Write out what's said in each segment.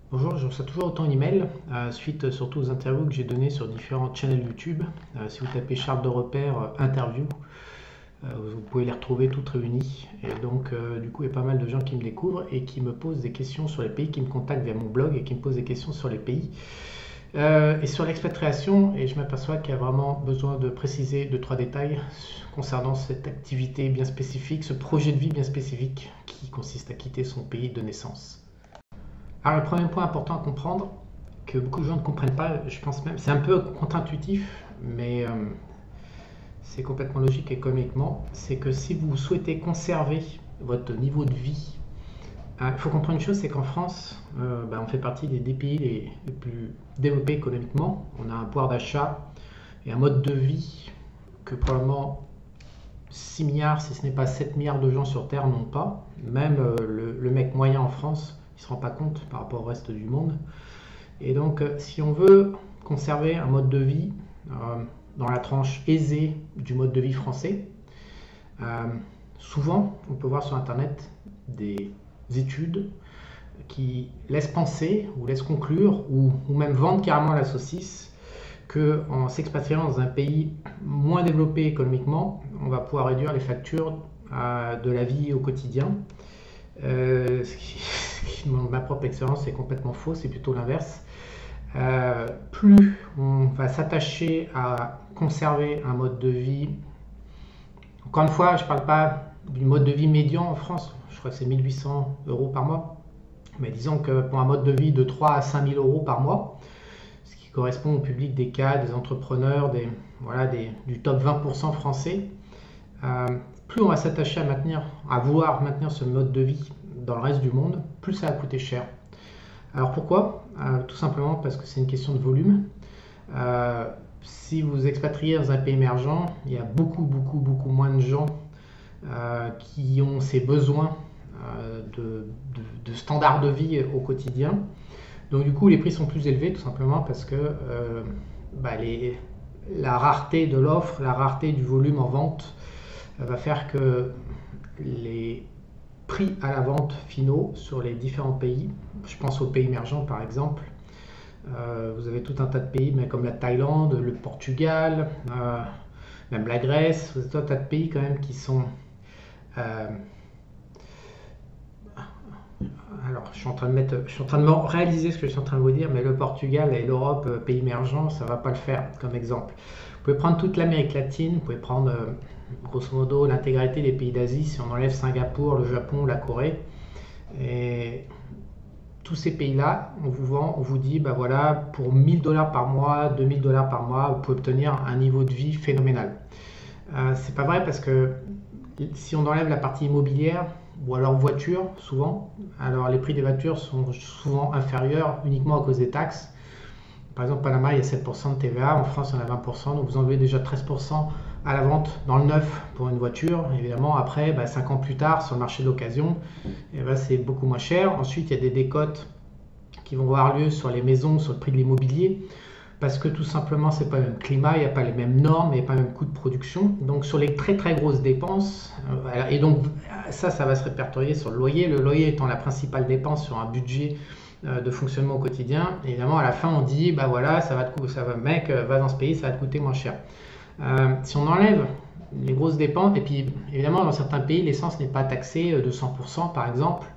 Bonjour, je reçois toujours autant d'emails, suite surtout aux interviews que j'ai données sur différentes chaînes YouTube. Si vous tapez charte de repère interview, vous pouvez les retrouver toutes réunies. Et donc, du coup, il y a pas mal de gens qui me découvrent et qui me posent des questions sur les pays, qui me contactent via mon blog et qui me posent des questions sur les pays. Et sur l'expatriation, et je m'aperçois qu'il y a vraiment besoin de préciser deux, trois détails concernant cette activité bien spécifique, ce projet de vie bien spécifique qui consiste à quitter son pays de naissance. Alors, le premier point important à comprendre, que beaucoup de gens ne comprennent pas, je pense même, c'est un peu contre-intuitif, mais c'est complètement logique économiquement, c'est que si vous souhaitez conserver votre niveau de vie, il faut comprendre une chose, c'est qu'en France, on fait partie des pays les plus développés économiquement. On a un pouvoir d'achat et un mode de vie que probablement 6 milliards, si ce n'est pas 7 milliards de gens sur Terre n'ont pas. Même le mec moyen en France, il ne se rend pas compte par rapport au reste du monde. Et donc, si on veut conserver un mode de vie dans la tranche aisée du mode de vie français, souvent, on peut voir sur Internet des études qui laissent penser ou laissent conclure ou même vendent carrément la saucisse qu'en s'expatriant dans un pays moins développé économiquement, on va pouvoir réduire les factures de la vie au quotidien. Ma propre expérience est complètement faux, c'est plutôt l'inverse. Plus on va s'attacher à conserver un mode de vie, encore une fois, je ne parle pas du mode de vie médian en France, je crois que c'est 1800 euros par mois, mais disons que pour un mode de vie de 3 à 5 000 euros par mois, ce qui correspond au public des cadres, des entrepreneurs, du top 20% français, plus on va s'attacher à vouloir maintenir ce mode de vie dans le reste du monde, plus ça va coûter cher. Alors pourquoi? Tout simplement parce que c'est une question de volume. Si vous expatriez dans un pays émergent, il y a beaucoup moins de gens qui ont ces besoins de standard de vie au quotidien. Donc du coup, les prix sont plus élevés tout simplement parce que la rareté de l'offre, la rareté du volume en vente va faire que les prix à la vente finaux sur les différents pays, je pense aux pays émergents par exemple, vous avez tout un tas de pays mais comme la Thaïlande, le Portugal, même la Grèce, vous avez tout un tas de pays quand même qui sont... alors je suis en train de me réaliser ce que je suis en train de vous dire, mais le Portugal et l'Europe, pays émergents, ça ne va pas le faire comme exemple. Vous pouvez prendre toute l'Amérique latine, vous pouvez prendre grosso modo l'intégralité des pays d'Asie, si on enlève Singapour, le Japon, la Corée. Et tous ces pays-là, on vous vend, on vous dit, pour 1000 dollars par mois, 2000 dollars par mois, vous pouvez obtenir un niveau de vie phénoménal. C'est pas vrai parce que si on enlève la partie immobilière, ou alors voiture, souvent, alors les prix des voitures sont souvent inférieurs uniquement à cause des taxes. Par exemple, Panama, il y a 7% de TVA, en France, il y en a 20%, donc vous enlevez déjà 13% à la vente dans le neuf pour une voiture. Évidemment, après, 5 ans plus tard, sur le marché de l'occasion, c'est beaucoup moins cher. Ensuite, il y a des décotes qui vont avoir lieu sur les maisons, sur le prix de l'immobilier, parce que tout simplement, c'est pas le même climat, il n'y a pas les mêmes normes, il n'y a pas le même coût de production. Donc, sur les très très grosses dépenses, et donc ça va se répertorier sur le loyer étant la principale dépense sur un budget de fonctionnement au quotidien. Et évidemment, à la fin, on dit, mec, va dans ce pays, ça va te coûter moins cher. Si on enlève les grosses dépenses, et puis évidemment, dans certains pays, l'essence n'est pas taxée de 100% par exemple,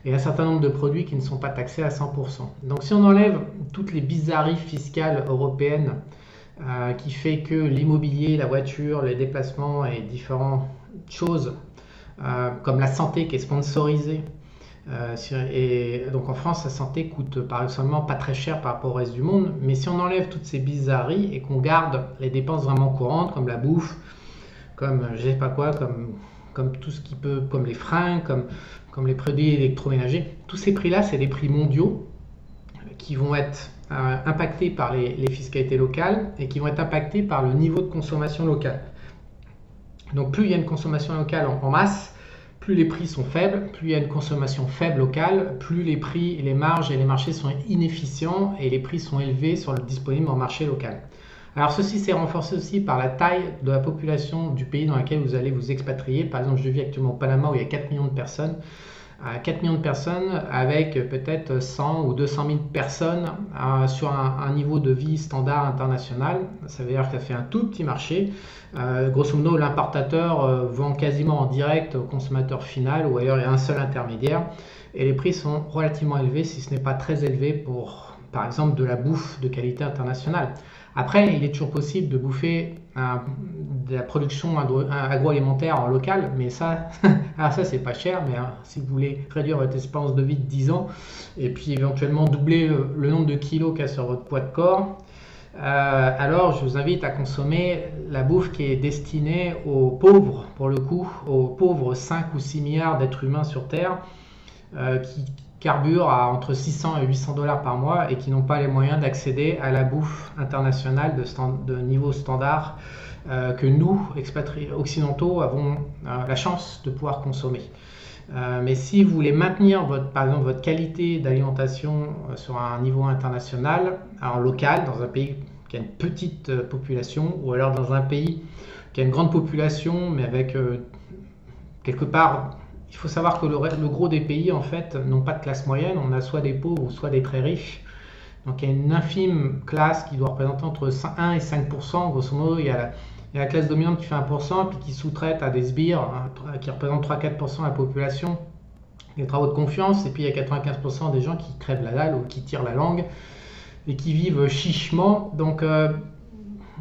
et un certain nombre de produits qui ne sont pas taxés à 100%. Donc si on enlève toutes les bizarreries fiscales européennes qui fait que l'immobilier, la voiture, les déplacements et différentes choses comme la santé qui est sponsorisée, et donc en France, la santé coûte paradoxalement pas très cher par rapport au reste du monde, mais si on enlève toutes ces bizarreries et qu'on garde les dépenses vraiment courantes comme la bouffe, comme je sais pas quoi, comme tout ce qui peut, comme les freins, comme les produits électroménagers, tous ces prix-là, c'est des prix mondiaux qui vont être impactés par les fiscalités locales et qui vont être impactés par le niveau de consommation locale. Donc plus il y a une consommation locale en masse, plus les prix sont faibles, plus il y a une consommation faible locale, plus les prix, les marges et les marchés sont inefficients et les prix sont élevés sur le disponible en marché local. Alors ceci s'est renforcé aussi par la taille de la population du pays dans lequel vous allez vous expatrier. Par exemple, je vis actuellement au Panama où il y a 4 millions de personnes. à 4 millions de personnes avec peut-être 100 ou 200 000 personnes sur un niveau de vie standard international. Ça veut dire que ça fait un tout petit marché. Grosso modo, l'importateur vend quasiment en direct au consommateur final ou ailleurs il y a un seul intermédiaire et les prix sont relativement élevés si ce n'est pas très élevé pour par exemple de la bouffe de qualité internationale. Après, il est toujours possible de bouffer de la production agroalimentaire en local, mais ça, alors ça c'est pas cher, mais si vous voulez réduire votre espérance de vie de 10 ans et puis éventuellement doubler le nombre de kilos qu'il y a sur votre poids de corps, alors je vous invite à consommer la bouffe qui est destinée aux pauvres, pour le coup, aux pauvres 5 ou 6 milliards d'êtres humains sur Terre qui carburent à entre 600 et 800 $ par mois et qui n'ont pas les moyens d'accéder à la bouffe internationale de niveau standard que nous, expatriés occidentaux, avons la chance de pouvoir consommer. Mais si vous voulez maintenir par exemple votre qualité d'alimentation sur un niveau international, en local, dans un pays qui a une petite population, ou alors dans un pays qui a une grande population, mais avec quelque part, il faut savoir que le gros des pays en fait n'ont pas de classe moyenne, on a soit des pauvres ou soit des très riches. Donc il y a une infime classe qui doit représenter entre 1 et 5%, grosso modo il y a la classe dominante qui fait 1%, puis qui sous-traite à des sbires qui représentent 3-4% de la population, les travaux de confiance, et puis il y a 95% des gens qui crèvent la dalle ou qui tirent la langue et qui vivent chichement. Donc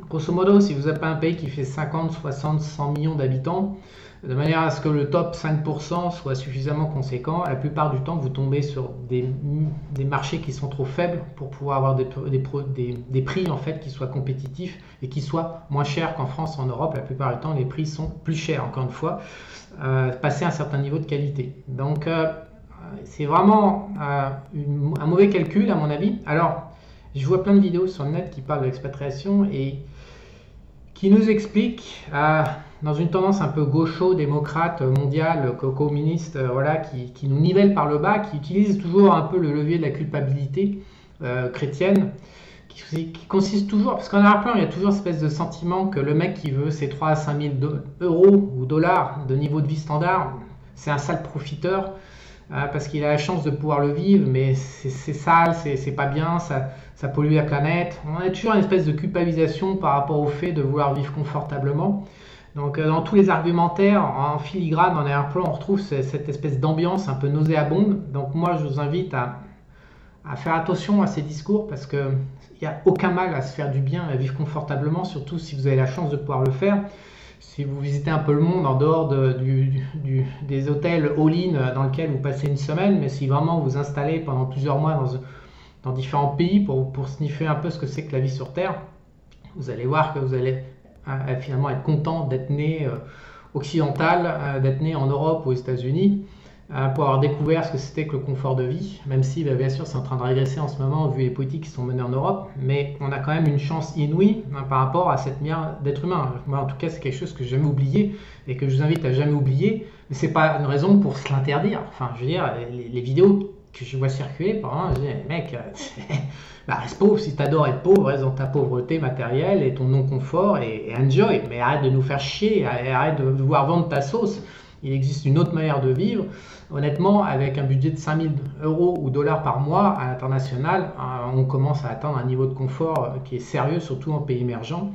grosso modo, si vous n'avez pas un pays qui fait 50, 60, 100 millions d'habitants, de manière à ce que le top 5% soit suffisamment conséquent, la plupart du temps vous tombez sur des marchés qui sont trop faibles pour pouvoir avoir des prix en fait qui soient compétitifs et qui soient moins chers qu'en France, en Europe. La plupart du temps les prix sont plus chers, encore une fois, passé un certain niveau de qualité. Donc c'est vraiment un mauvais calcul à mon avis. Alors je vois plein de vidéos sur le net qui parlent de l'expatriation et qui nous expliquent dans une tendance un peu gaucho-démocrate, mondiale, communiste, voilà, qui nous nivelle par le bas, qui utilise toujours un peu le levier de la culpabilité chrétienne, qui consiste toujours, parce qu'en arrière-plan, il y a toujours cette espèce de sentiment que le mec qui veut ses 3 à 5 000 euros ou dollars de niveau de vie standard, c'est un sale profiteur, parce qu'il a la chance de pouvoir le vivre, mais c'est sale, c'est pas bien, ça pollue la planète. On a toujours une espèce de culpabilisation par rapport au fait de vouloir vivre confortablement. Donc dans tous les argumentaires, en filigrane, en arrière-plan, on retrouve cette espèce d'ambiance un peu nauséabonde. Donc moi, je vous invite à faire attention à ces discours parce qu'il n'y a aucun mal à se faire du bien, à vivre confortablement, surtout si vous avez la chance de pouvoir le faire. Si vous visitez un peu le monde en dehors des hôtels all-in dans lesquels vous passez une semaine, mais si vraiment vous installez pendant plusieurs mois dans différents pays pour sniffer un peu ce que c'est que la vie sur Terre, vous allez voir que vous allez finalement être content d'être né occidental, d'être né en Europe ou aux États-Unis, pour avoir découvert ce que c'était que le confort de vie, même si bien sûr c'est en train de régresser en ce moment vu les politiques qui sont menées en Europe, mais on a quand même une chance inouïe par rapport à cette manière d'être humain. Moi en tout cas c'est quelque chose que j'ai jamais oublié et que je vous invite à jamais oublier, mais c'est pas une raison pour se l'interdire. Enfin je veux dire, les vidéos que je vois circuler, par exemple, je dis mec, reste pauvre, si t'adores être pauvre, reste dans ta pauvreté matérielle et ton non-confort et enjoy, mais arrête de nous faire chier, arrête de vouloir vendre ta sauce. Il existe une autre manière de vivre. Honnêtement, avec un budget de 5 000 euros ou dollars par mois à l'international, on commence à atteindre un niveau de confort qui est sérieux, surtout en pays émergents.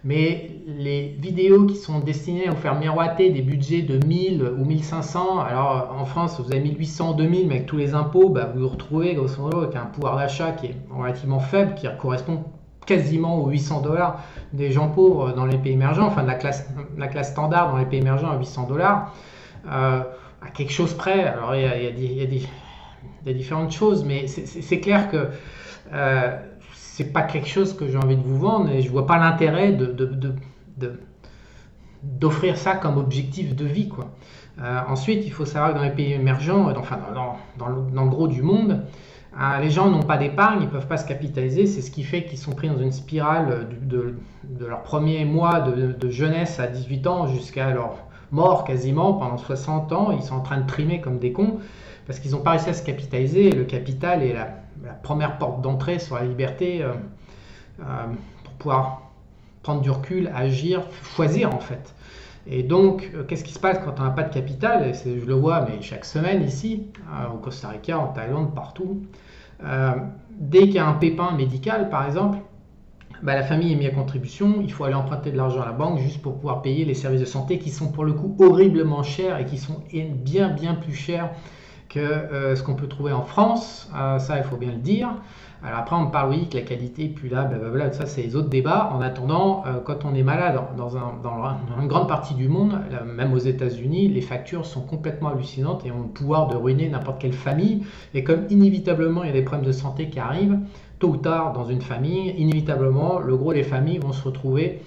Mais les vidéos qui sont destinées à vous faire miroiter des budgets de 1000 ou 1500, alors en France vous avez 1800, 2000, mais avec tous les impôts, vous vous retrouvez grosso modo avec un pouvoir d'achat qui est relativement faible, qui correspond quasiment aux 800 $ des gens pauvres dans les pays émergents, enfin de la classe standard dans les pays émergents à 800 $, à quelque chose près. Alors il y a des différentes choses, mais c'est clair que c'est pas quelque chose que j'ai envie de vous vendre et je vois pas l'intérêt d'offrir ça comme objectif de vie, quoi. Ensuite, il faut savoir que dans les pays émergents, enfin dans le gros du monde, les gens n'ont pas d'épargne, ils ne peuvent pas se capitaliser, c'est ce qui fait qu'ils sont pris dans une spirale de leur premier mois de jeunesse à 18 ans jusqu'à leur mort quasiment pendant 60 ans, ils sont en train de trimer comme des cons parce qu'ils n'ont pas réussi à se capitaliser et le capital est la première porte d'entrée sur la liberté pour pouvoir prendre du recul, agir, choisir en fait. Et donc, qu'est-ce qui se passe quand on n'a pas de capital? Et je le vois, mais chaque semaine ici, au Costa Rica, en Thaïlande, partout. Euh, Dès qu'il y a un pépin médical, par exemple, bah, la famille est mise à contribution, il faut aller emprunter de l'argent à la banque juste pour pouvoir payer les services de santé qui sont pour le coup horriblement chers et qui sont bien plus chers que ce qu'on peut trouver en France. Ça, il faut bien le dire. Alors après, on me parle, oui, que la qualité est plus là, blablabla, ça c'est les autres débats. En attendant, quand on est malade dans une grande partie du monde, même aux États-Unis, les factures sont complètement hallucinantes et ont le pouvoir de ruiner n'importe quelle famille. Et comme inévitablement, il y a des problèmes de santé qui arrivent, tôt ou tard dans une famille, inévitablement, le gros des familles vont se retrouver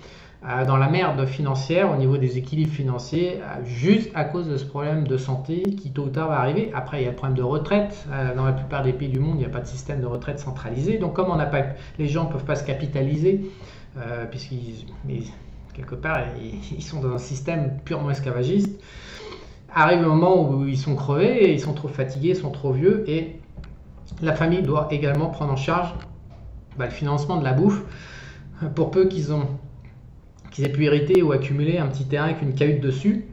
dans la merde financière au niveau des équilibres financiers, juste à cause de ce problème de santé qui tôt ou tard va arriver. Après, il y a le problème de retraite. Dans la plupart des pays du monde, il n'y a pas de système de retraite centralisé. Donc, comme les gens ne peuvent pas se capitaliser, puisqu'ils quelque part, ils sont dans un système purement esclavagiste, arrive le moment où ils sont crevés, et ils sont trop fatigués, ils sont trop vieux, et la famille doit également prendre en charge le financement de la bouffe, pour peu qu'ils aient pu hériter ou accumuler un petit terrain avec une cahute dessus.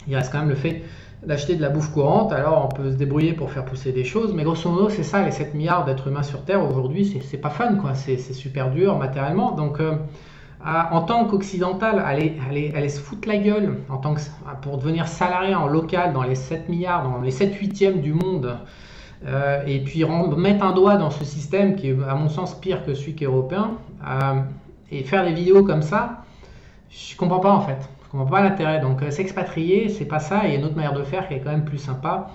Il reste quand même le fait d'acheter de la bouffe courante. Alors on peut se débrouiller pour faire pousser des choses, mais grosso modo c'est ça, les 7 milliards d'êtres humains sur Terre aujourd'hui, c'est pas fun, quoi. C'est super dur matériellement. Donc en tant qu'occidental, aller se foutre la gueule pour devenir salarié en local dans les 7 milliards, dans les 7 huitièmes du monde, et puis mettre un doigt dans ce système qui est à mon sens pire que celui qui est européen, et faire des vidéos comme ça, je comprends pas en fait. Je comprends pas l'intérêt. Donc s'expatrier, c'est pas ça. Il y a une autre manière de faire qui est quand même plus sympa.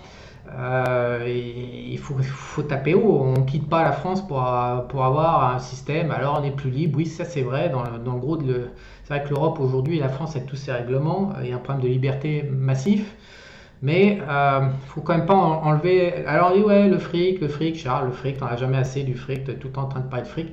Et il faut taper haut. On quitte pas la France pour avoir un système. Alors on est plus libre. Oui, ça c'est vrai. Dans le gros, c'est vrai que l'Europe aujourd'hui et la France avec tous ses règlements, il y a un problème de liberté massif. Mais faut quand même pas enlever. Alors on dit ouais, le fric, Charles, le fric, t'en as jamais assez du fric, t'es tout le temps en train de parler de fric.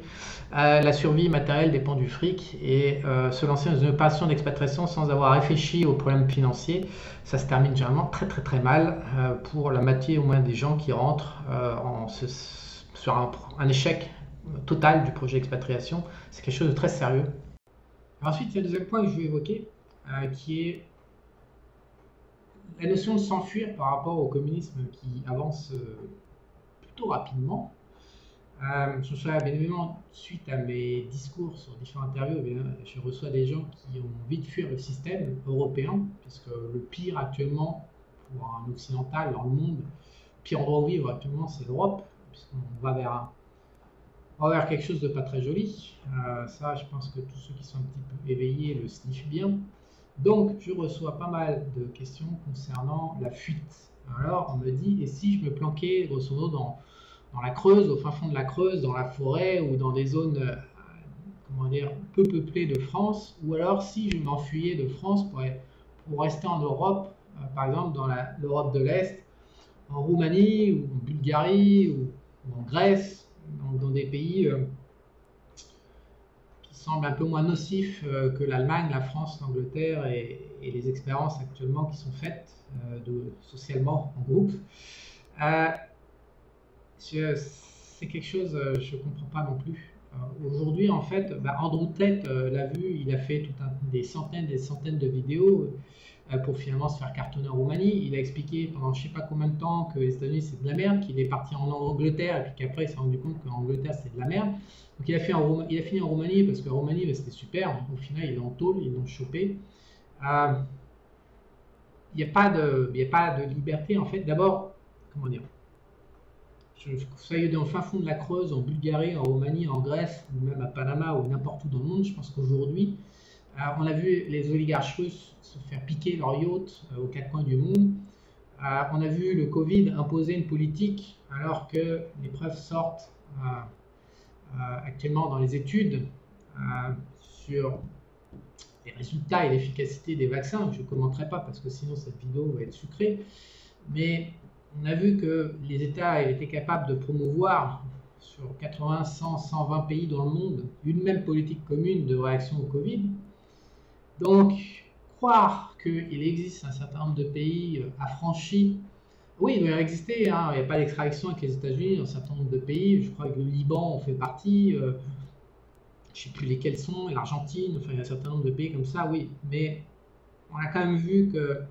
La survie matérielle dépend du fric, et se lancer dans une opération d'expatriation sans avoir réfléchi aux problèmes financiers, ça se termine généralement très mal pour la moitié au moins des gens qui rentrent sur un échec total du projet d'expatriation. C'est quelque chose de très sérieux. Ensuite, il y a le deuxième point que je vais évoquer, qui est la notion de s'enfuir par rapport au communisme qui avance plutôt rapidement. Je reçois bien évidemment, suite à mes discours sur différentes interviews, je reçois des gens qui ont envie de fuir le système européen, puisque le pire actuellement pour un occidental dans le monde, le pire endroit où vivre actuellement, c'est l'Europe, puisqu'on va vers quelque chose de pas très joli. Ça, je pense que tous ceux qui sont un petit peu éveillés le sniffent bien. Donc, je reçois pas mal de questions concernant la fuite. Alors, on me dit, et si je me planquais, grosso modo, dans la Creuse, au fin fond de la Creuse, dans la forêt ou dans des zones peu peuplées de France, ou alors si je m'enfuyais de France pour rester en Europe, par exemple dans l'Europe de l'Est, en Roumanie ou en Bulgarie ou en Grèce, donc dans des pays qui semblent un peu moins nocifs que l'Allemagne, la France, l'Angleterre et les expériences actuellement qui sont faites socialement en groupe. C'est quelque chose je ne comprends pas non plus. Aujourd'hui, en fait, Andrew Tate l'a vu, il a fait des centaines de vidéos pour finalement se faire cartonner en Roumanie. Il a expliqué pendant je ne sais pas combien de temps que les États-Unis c'est de la merde, qu'il est parti en Angleterre et puis qu'après il s'est rendu compte qu'en Angleterre c'est de la merde. Donc il a fini en Roumanie parce que Roumanie c'était super. Au final, il est en tôle, ils l'ont chopé. Il n'y a pas de liberté en fait. D'abord, comment dire? Soyez dans le fin fond de la Creuse, en Bulgarie, en Roumanie, en Grèce, ou même à Panama, ou n'importe où dans le monde, je pense qu'aujourd'hui, on a vu les oligarches russes se faire piquer leurs yachts aux quatre coins du monde. On a vu le Covid imposer une politique, alors que les preuves sortent actuellement dans les études sur les résultats et l'efficacité des vaccins. Je ne commenterai pas parce que sinon cette vidéo va être sucrée. Mais on a vu que les États étaient capables de promouvoir sur 80, 100, 120 pays dans le monde une même politique commune de réaction au Covid. Donc, croire qu'il existe un certain nombre de pays affranchis, oui, il doit exister, hein, il n'y a pas d'extraction avec les États-Unis dans un certain nombre de pays. Je crois que le Liban en fait partie, je ne sais plus lesquels sont, l'Argentine, enfin il y a un certain nombre de pays comme ça, oui, mais on a quand même vu que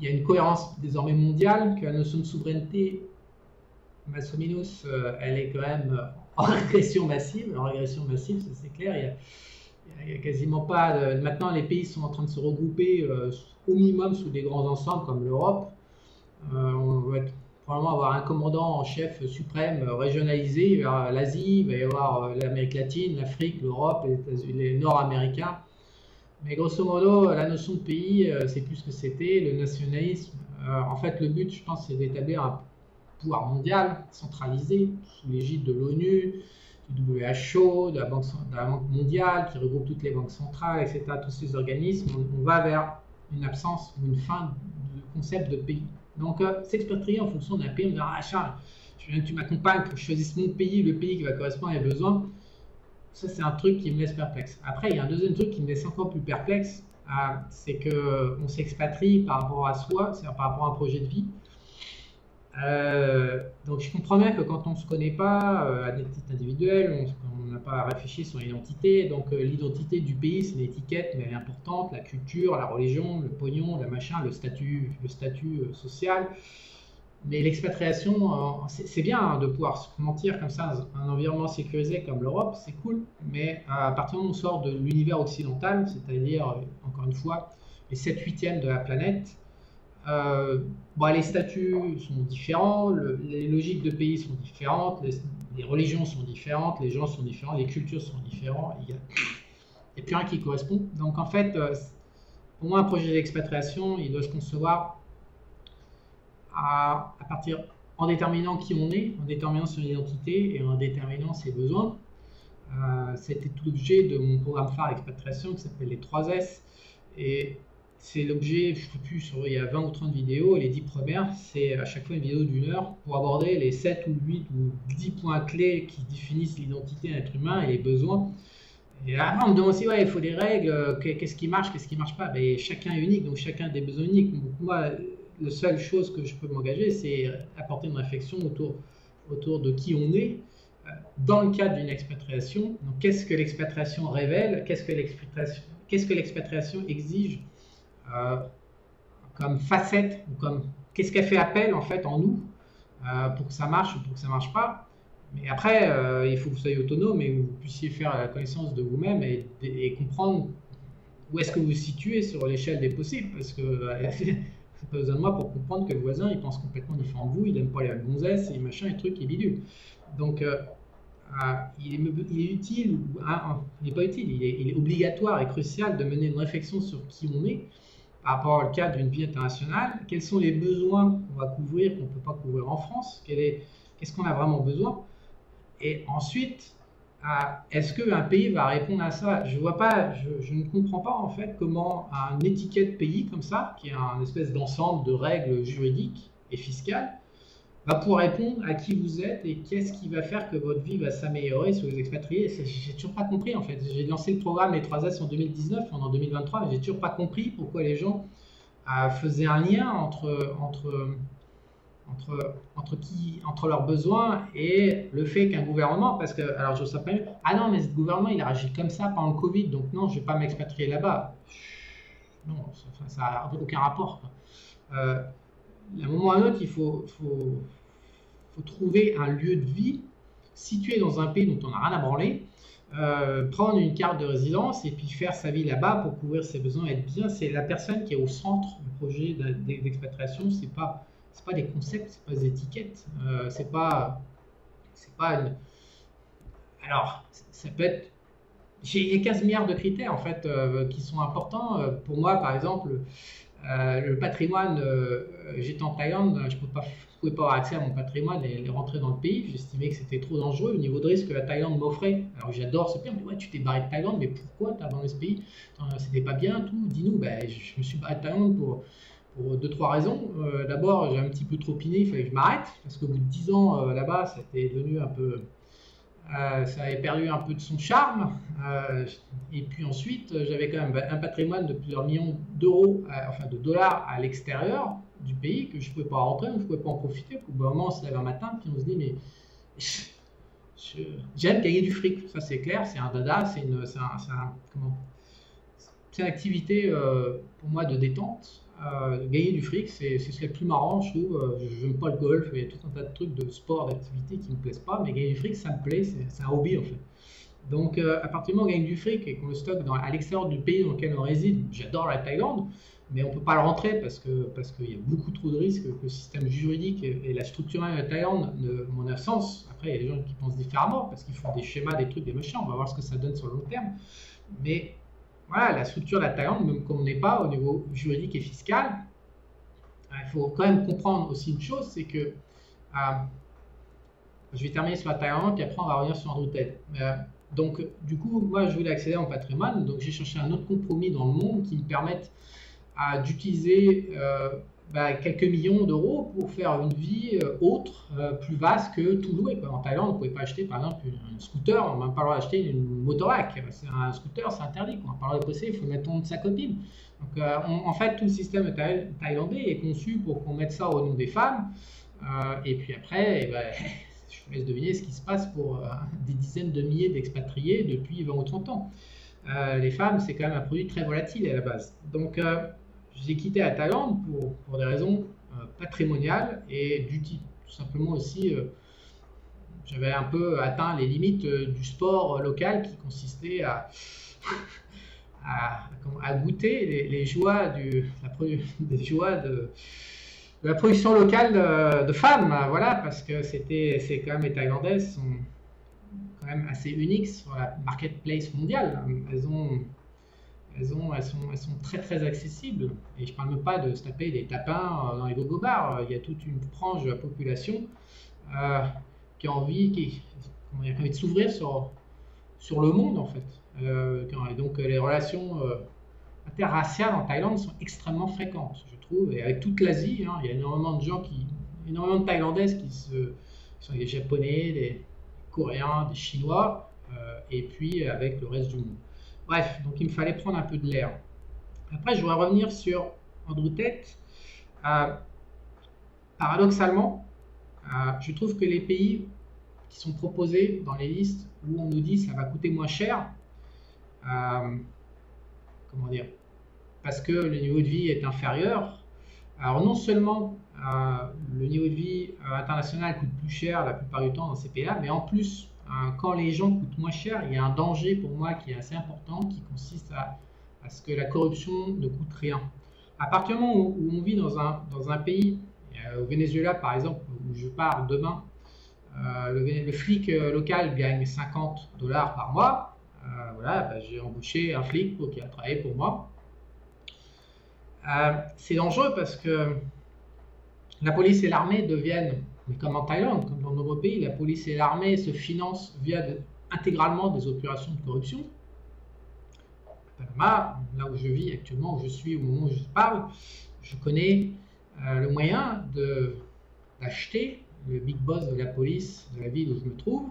il y a une cohérence désormais mondiale, que la notion de souveraineté, Massominos, elle est quand même en régression massive. En régression massive, ça c'est clair. Il y a quasiment pas de... Maintenant, les pays sont en train de se regrouper au minimum sous des grands ensembles comme l'Europe. On va probablement avoir un commandant en chef suprême régionalisé. Il va y avoir l'Asie, il va y avoir l'Amérique latine, l'Afrique, l'Europe, les Nord-Américains. Mais grosso modo, la notion de pays, c'est plus ce que c'était. Le nationalisme, en fait, le but, je pense, c'est d'établir un pouvoir mondial centralisé sous l'égide de l'ONU, du WHO, de la Banque mondiale qui regroupe toutes les banques centrales, etc., tous ces organismes. On va vers une absence ou une fin du concept de pays. Donc, s'expatrier en fonction d'un pays, on dit ah, Charles, tu m'accompagnes pour que je choisisse mon pays, le pays qui va correspondre à mes besoins. Ça, c'est un truc qui me laisse perplexe. Après, il y a un deuxième truc qui me laisse encore plus perplexe, c'est qu'on s'expatrie par rapport à soi, c'est-à-dire par rapport à un projet de vie. Donc je comprends bien que quand on ne se connaît pas à titre individuel, on n'a pas réfléchi sur l'identité, donc l'identité du pays c'est une étiquette mais elle est importante, la culture, la religion, le pognon, le machin, le statut social. Mais l'expatriation, c'est bien de pouvoir se mentir comme ça, un environnement sécurisé comme l'Europe, c'est cool, mais à partir du moment où on sort de l'univers occidental, c'est-à-dire, encore une fois, les 7/8e de la planète, les statuts sont différents, les logiques de pays sont différentes, les religions sont différentes, les gens sont différents, les cultures sont différentes, il n'y a plus rien qui correspond. Donc en fait, pour moi, un projet d'expatriation, il doit se concevoir en déterminant qui on est, en déterminant son identité et en déterminant ses besoins. C'était tout l'objet de mon programme phare expatriation qui s'appelle les 3 S. Et c'est l'objet, je ne sais plus, il y a 20 ou 30 vidéos, et les 10 premières, c'est à chaque fois une vidéo d'1 heure pour aborder les 7 ou 8 ou 10 points clés qui définissent l'identité d'un être humain et les besoins. Et après, on me demande aussi, ouais, il faut des règles, qu'est-ce qui marche pas. Ben, chacun est unique, donc chacun a des besoins uniques. Donc, moi, la seule chose que je peux m'engager, c'est apporter une réflexion autour de qui on est dans le cadre d'une expatriation. Donc, qu'est-ce que l'expatriation révèle? Qu'est-ce que l'expatriation exige comme facette, ou qu'est-ce qu'elle fait appel en fait en nous pour que ça marche ou pour que ça marche pas. Mais après, il faut que vous soyez autonome et que vous puissiez faire la connaissance de vous-même et comprendre où est-ce que vous vous situez sur l'échelle des possibles, parce que c'est pas besoin de moi pour comprendre que le voisin il pense complètement différent de vous, il n'aime pas les gonzesses et machin et trucs et bidule. Donc il est utile, il n'est pas utile, il est obligatoire et crucial de mener une réflexion sur qui on est par rapport au cadre d'une vie internationale. Quels sont les besoins qu'on va couvrir, qu'on ne peut pas couvrir en France? Qu'est-ce qu'on a vraiment besoin? Et ensuite, est-ce qu'un pays va répondre à ça? Je ne comprends pas en fait comment une étiquette pays comme ça, qui est un espèce d'ensemble de règles juridiques et fiscales, va pouvoir répondre à qui vous êtes et qu'est-ce qui va faire que votre vie va s'améliorer si vous expatriez. J'ai toujours pas compris en fait. J'ai lancé le programme Les 3S en 2019, on est en 2023, mais j'ai toujours pas compris pourquoi les gens faisaient un lien entre leurs besoins et le fait qu'un gouvernement, parce que, alors je sais pas, ah non, mais ce gouvernement il a agi comme ça pendant le Covid, donc non, je vais pas m'expatrier là-bas. Non, ça n'a aucun rapport. À un moment ou à un autre, il faut trouver un lieu de vie situé dans un pays dont on n'a rien à branler, prendre une carte de résidence et puis faire sa vie là-bas pour couvrir ses besoins et être bien. C'est la personne qui est au centre du projet d'expatriation, c'est pas des concepts, c'est pas des étiquettes, c'est pas une... Alors, ça peut être... Il y a 15 milliards de critères en fait qui sont importants. Pour moi, par exemple, le patrimoine, j'étais en Thaïlande, je ne pouvais pas avoir accès à mon patrimoine et rentrer dans le pays. J'estimais que c'était trop dangereux au niveau de risque que la Thaïlande m'offrait. Alors j'adore ce pays, on me dit ouais, tu t'es barré de Thaïlande, mais pourquoi tu as abandonné ce pays? C'était pas bien, tout, dis-nous. Ben, je me suis barré de Thaïlande pour 2-3 raisons. D'abord, j'ai un petit peu trop piné, il fallait que je m'arrête, parce qu'au bout de 10 ans là-bas, c'était devenu un peu... ça avait perdu un peu de son charme, et puis ensuite j'avais quand même un patrimoine de plusieurs millions d'euros, enfin de dollars à l'extérieur du pays que je ne pouvais pas rentrer, je ne pouvais pas en profiter. Au bout d'un moment on se lève un matin puis on se dit mais j'aime gagner du fric, ça c'est clair, c'est un dada, c'est c'est une activité pour moi de détente. Gagner du fric, c'est ce qui est le plus marrant, je trouve. Je n'aime pas le golf, il y a tout un tas de trucs de sport, d'activités qui ne me plaisent pas, mais gagner du fric, ça me plaît, c'est un hobby en fait. Donc, à partir du moment où on gagne du fric et qu'on le stocke à l'extérieur du pays dans lequel on réside, j'adore la Thaïlande, mais on ne peut pas le rentrer parce qu'il y a beaucoup trop de risques, que le système juridique et la structure de la Thaïlande n'ont sens. Après, il y a des gens qui pensent différemment parce qu'ils font des schémas, des trucs, des machins. On va voir ce que ça donne sur le long terme. Mais voilà, la structure de la Thaïlande, même comme on n'est pas au niveau juridique et fiscal, il faut quand même comprendre aussi une chose, c'est que je vais terminer sur la Thaïlande, puis après on va revenir sur Andrew Tate. Donc, du coup, moi, je voulais accéder à mon patrimoine, donc j'ai cherché un autre compromis dans le monde qui me permette d'utiliser quelques millions d'euros pour faire une vie autre, plus vaste que tout louer. En Thaïlande, on ne pouvait pas acheter, par exemple, un scooter, on n'a même pas le droit d'acheter une motorack. Un scooter, c'est interdit. On n'a pas le droit de posséder, il faut mettre le nom de sa copine. Donc, en fait, tout le système thaïlandais est conçu pour qu'on mette ça au nom des femmes. Et puis après, je vous laisse deviner ce qui se passe pour des dizaines de milliers d'expatriés depuis 20 ou 30 ans. Les femmes, c'est quand même un produit très volatile à la base. Donc, j'ai quitté la Thaïlande pour des raisons patrimoniales et d'outils. Tout simplement aussi, j'avais un peu atteint les limites du sport local qui consistait à goûter les joies de la production locale de femmes, voilà, parce que c'est quand même, les Thaïlandaises sont quand même assez uniques sur la marketplace mondiale. Elles sont très très accessibles, et je ne parle même pas de se taper des tapins dans les gogo bars. Il y a toute une frange de la population qui a envie de s'ouvrir sur le monde en fait. Et donc les relations interraciales en Thaïlande sont extrêmement fréquentes, je trouve, et avec toute l'Asie, il y a énormément de gens énormément de Thaïlandaises qui sont des Japonais, des Coréens, des Chinois, et puis avec le reste du monde. Bref, donc il me fallait prendre un peu de l'air. Après, je voudrais revenir sur Andrew Tate. Paradoxalement, je trouve que les pays qui sont proposés dans les listes où on nous dit ça va coûter moins cher, comment dire, parce que le niveau de vie est inférieur. Alors non seulement le niveau de vie international coûte plus cher la plupart du temps dans ces pays-là, mais en plus, quand les gens coûtent moins cher, il y a un danger pour moi qui est assez important, qui consiste à ce que la corruption ne coûte rien. À partir du moment où on vit dans un pays, au Venezuela par exemple, où je pars demain, le flic local gagne $50 par mois. Voilà, j'ai embauché un flic qui a travaillé pour moi. C'est dangereux parce que la police et l'armée deviennent, mais comme en Thaïlande, comme dans de nombreux pays, la police et l'armée se financent intégralement des opérations de corruption. Là où je vis actuellement, où je suis au moment où je parle, je connais le moyen d'acheter le big boss de la police de la ville où je me trouve,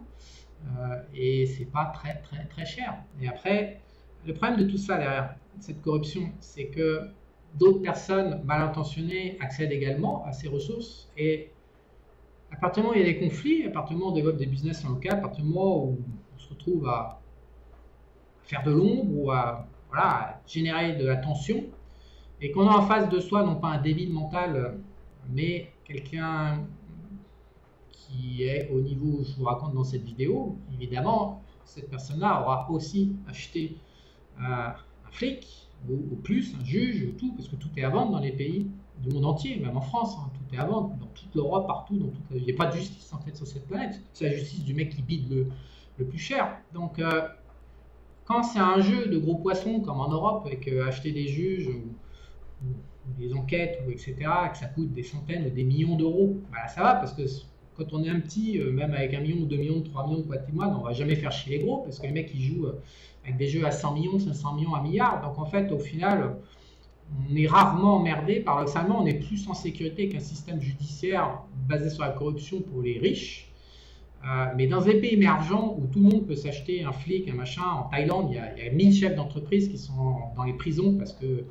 et c'est pas très très très cher. Et après, le problème de tout ça derrière cette corruption, c'est que d'autres personnes mal intentionnées accèdent également à ces ressources, et à partir du moment où il y a des conflits, à partir du moment où on développe des business en local, à partir du moment où on se retrouve à faire de l'ombre ou à générer de la tension, et qu'on a en face de soi non pas un débile mental, mais quelqu'un qui est au niveau où je vous raconte dans cette vidéo, évidemment, cette personne-là aura aussi acheté un flic, ou plus, un juge, ou tout, parce que tout est à vendre dans les pays du monde entier, même en France, tout est à vendre, dans toute l'Europe, partout, il n'y a pas de justice en fait sur cette planète, c'est la justice du mec qui bide le plus cher. Donc, quand c'est un jeu de gros poissons, comme en Europe, avec acheter des juges, ou des enquêtes, etc., que ça coûte des centaines ou des millions d'euros, ça va, parce que quand on est un petit, même avec 1 million, 2 millions, 3 millions de patrimoine, on va jamais faire chier les gros, parce que les mecs, ils jouent avec des jeux à 100 millions, 500 millions, 1 milliard. Donc en fait, au final, on est rarement emmerdé. Paradoxalement, on est plus en sécurité qu'un système judiciaire basé sur la corruption pour les riches. Mais dans des pays émergents où tout le monde peut s'acheter un flic, un machin, en Thaïlande, il y a 1000 chefs d'entreprise qui sont dans les prisons parce que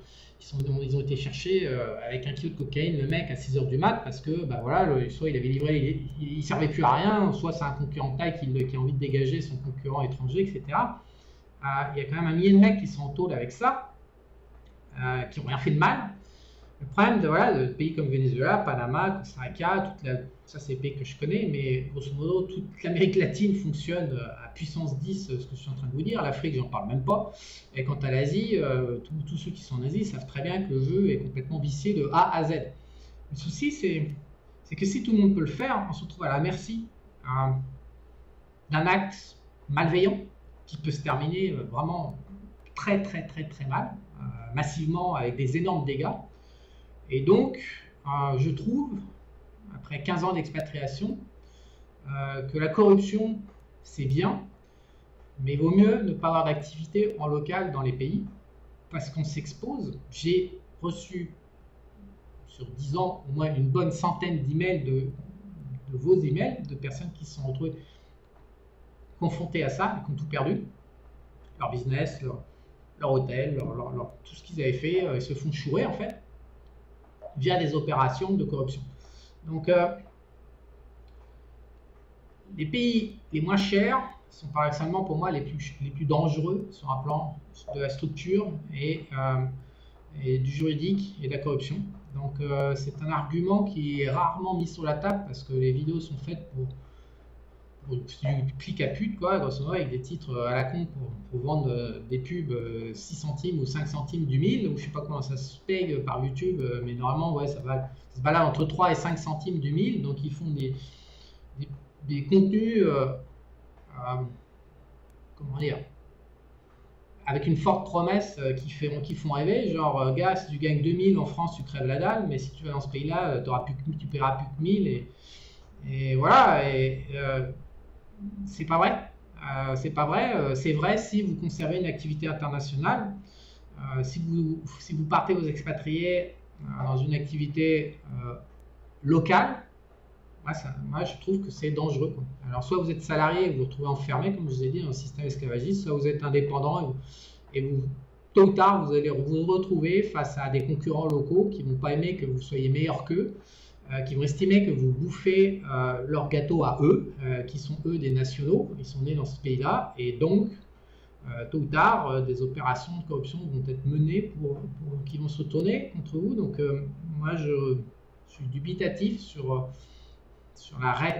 ils ont été cherchés avec un kilo de cocaïne, le mec à 6h du mat, parce que soit il avait livré, il servait plus à rien, soit c'est un concurrent de taille qui a envie de dégager son concurrent étranger, etc. Il y a quand même 1 millier de mecs qui sont en tôle avec ça. qui n'ont rien fait de mal. Le problème de pays comme Venezuela, Panama, Costa Rica, ça c'est des pays que je connais, mais grosso modo, toute l'Amérique latine fonctionne à puissance 10, ce que je suis en train de vous dire. L'Afrique, j'en parle même pas. Et quant à l'Asie, tous ceux qui sont en Asie savent très bien que le jeu est complètement vicié de A à Z. Le souci, c'est que si tout le monde peut le faire, on se retrouve à la merci d'un acte malveillant qui peut se terminer vraiment très très très très mal, massivement avec des énormes dégâts. Et donc, je trouve, après 15 ans d'expatriation, que la corruption, c'est bien, mais il vaut mieux ne pas avoir d'activité en local dans les pays, parce qu'on s'expose. J'ai reçu, sur 10 ans, au moins une bonne centaine d'emails de vos emails, de personnes qui se sont retrouvées confrontées à ça, et qui ont tout perdu. Leur business, leur hôtel, tout ce qu'ils avaient fait, ils se font chourer en fait, via des opérations de corruption. Donc, les pays les moins chers sont par exemple pour moi les plus dangereux sur un plan de la structure et du juridique et de la corruption. Donc, c'est un argument qui est rarement mis sur la table parce que les vidéos sont faites pour du clic à pute, quoi, grosso modo, avec des titres à la con pour vendre des pubs 6 centimes ou 5 centimes du 1000, ou je sais pas comment ça se paye par YouTube, mais normalement, ouais, ça se balade entre 3 et 5 centimes du 1000, donc ils font des contenus, comment dire, avec une forte promesse qui font rêver, genre, gars, si tu gagnes 2000 en France, tu crèves la dalle, mais si tu vas dans ce pays-là, tu paieras plus que 1000, et voilà, c'est pas vrai. C'est pas vrai. C'est vrai si vous conservez une activité internationale. Si vous partez aux expatriés dans une activité locale, moi je trouve que c'est dangereux, quoi. Alors soit vous êtes salarié et vous vous retrouvez enfermé, comme je vous ai dit, dans un système esclavagiste, soit vous êtes indépendant et vous, tôt ou tard, vous allez vous retrouver face à des concurrents locaux qui ne vont pas aimer que vous soyez meilleur qu'eux, qui vont estimer que vous bouffez leur gâteau à eux, qui sont eux des nationaux, ils sont nés dans ce pays-là, et donc, tôt ou tard, des opérations de corruption vont être menées qui vont se retourner contre vous. Donc, moi, je suis dubitatif sur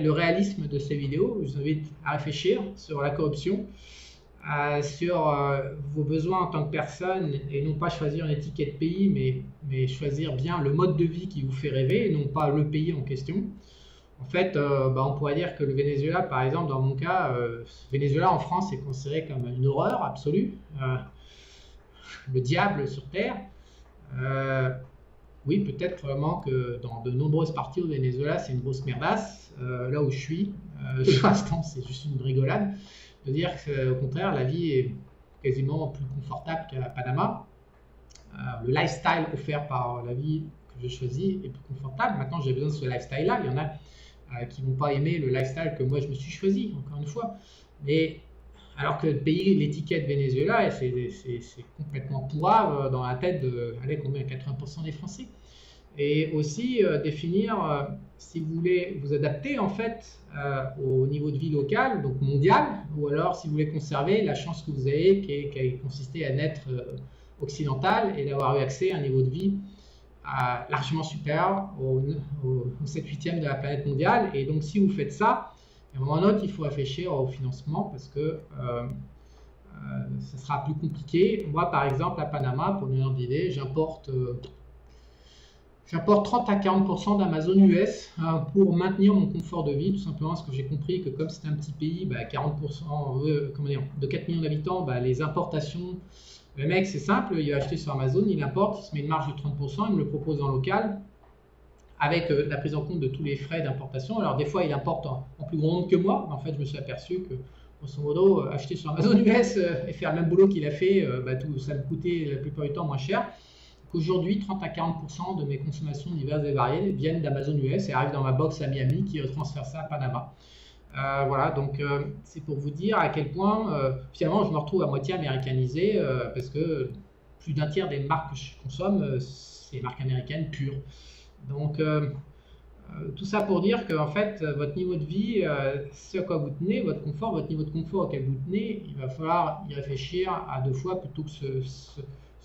le réalisme de ces vidéos. Je vous invite à réfléchir sur la corruption, sur vos besoins en tant que personne, et non pas choisir une étiquette pays, mais choisir bien le mode de vie qui vous fait rêver, et non pas le pays en question. En fait, on pourrait dire que le Venezuela, par exemple, dans mon cas, Venezuela en France est considéré comme une horreur absolue, le diable sur terre. Oui, peut-être probablement que dans de nombreuses parties au Venezuela, c'est une grosse merdasse. Là où je suis, pour l'instant, c'est juste une rigolade. De dire qu'au contraire, la vie est quasiment plus confortable qu'à Panama. Le lifestyle offert par la vie que je choisis est plus confortable. Maintenant, j'ai besoin de ce lifestyle-là. Il y en a qui ne vont pas aimer le lifestyle que moi je me suis choisi, encore une fois. Mais alors que le pays, l'étiquette Venezuela, c'est complètement pourrave dans la tête de, allez, combien, 80% des Français. Et aussi définir si vous voulez vous adapter en fait au niveau de vie local, donc mondial, ou alors si vous voulez conserver la chance que vous avez, qui a consisté à naître occidental et d'avoir eu accès à un niveau de vie largement supérieur au 7/8e de la planète mondiale. Et donc si vous faites ça, à un moment ou à un autre, il faut réfléchir au financement parce que ça sera plus compliqué. Moi, par exemple, à Panama, pour donner une idée, j'importe 30 à 40% d'Amazon US pour maintenir mon confort de vie, tout simplement parce que j'ai compris que comme c'est un petit pays, 40%, de 4 millions d'habitants, les importations, le mec c'est simple, il va acheter sur Amazon, il importe, il se met une marge de 30%, il me le propose en local, avec la prise en compte de tous les frais d'importation. Alors des fois il importe en plus grand nombre que moi, mais en fait je me suis aperçu que grosso modo, acheter sur Amazon US et faire le même boulot qu'il a fait, ça me coûtait la plupart du temps moins cher. Aujourd'hui, 30 à 40% de mes consommations diverses et variées viennent d'Amazon US et arrivent dans ma box à Miami qui transfère ça à Panama. Voilà, donc c'est pour vous dire à quel point finalement je me retrouve à moitié américanisé parce que plus d'un tiers des marques que je consomme, c'est des marques américaines pures. Donc tout ça pour dire que en fait, votre niveau de vie, ce à quoi vous tenez, votre confort, votre niveau de confort auquel vous tenez, il va falloir y réfléchir à deux fois plutôt que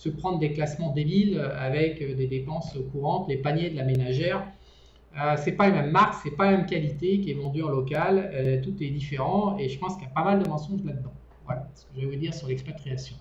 se prendre des classements débiles avec des dépenses courantes, les paniers de la ménagère. C'est pas les mêmes marques, c'est pas la même qualité qui est vendue en local, tout est différent et je pense qu'il y a pas mal de mensonges là-dedans. Voilà ce que je vais vous dire sur l'expatriation.